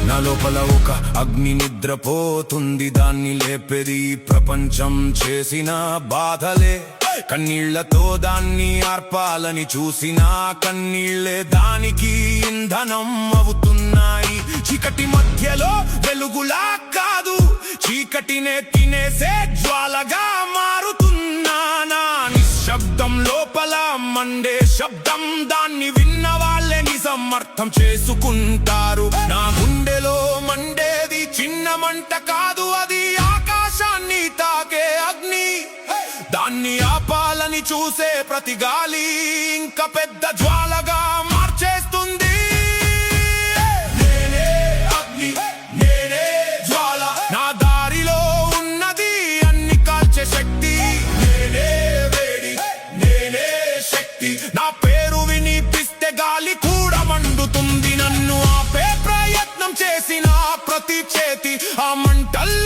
నా లోపల ఒక అగ్ని నిద్రపోతుంది, దాన్ని లేపేది ప్రపంచం చేసిన బాధలే. కన్నీళ్లతో దాన్ని ఆర్పాలని చూసినా కన్నీళ్లే దానికి ఇంధనం అవుతున్నాయి. చీకటి మధ్యలో వెలుగులా కాదు, చీకటినే తినేసే జ్వాలగా మారుతున్నానా. నిశ్శబ్దం లోపల మండే శబ్దం, దాన్ని విన్న వాళ్ళే నిజం అర్థం చేసుకుంటారు. నా గుండెలో మండేది చిన్న మంట కాదు, అది ఆకాశాన్ని తాకే అగ్ని. దాన్ని ఆపాలని చూసే ప్రతి గాలి ఇంకా పెద్ద జ్వాలగా మార్చేస్తుంది. నేనే అగ్ని, నేనే జ్వాల, నా దారిలో ఉన్నది అన్ని కాల్చే శక్తి. నేనే వేడి, నేనే శక్తి, నా పేరు వినిపిస్తే గాలి కూడా మండుతుంది. నన్ను ఆపే ప్రయత్నం చేసిన ప్రతి చేతి ఆ మంటల్లో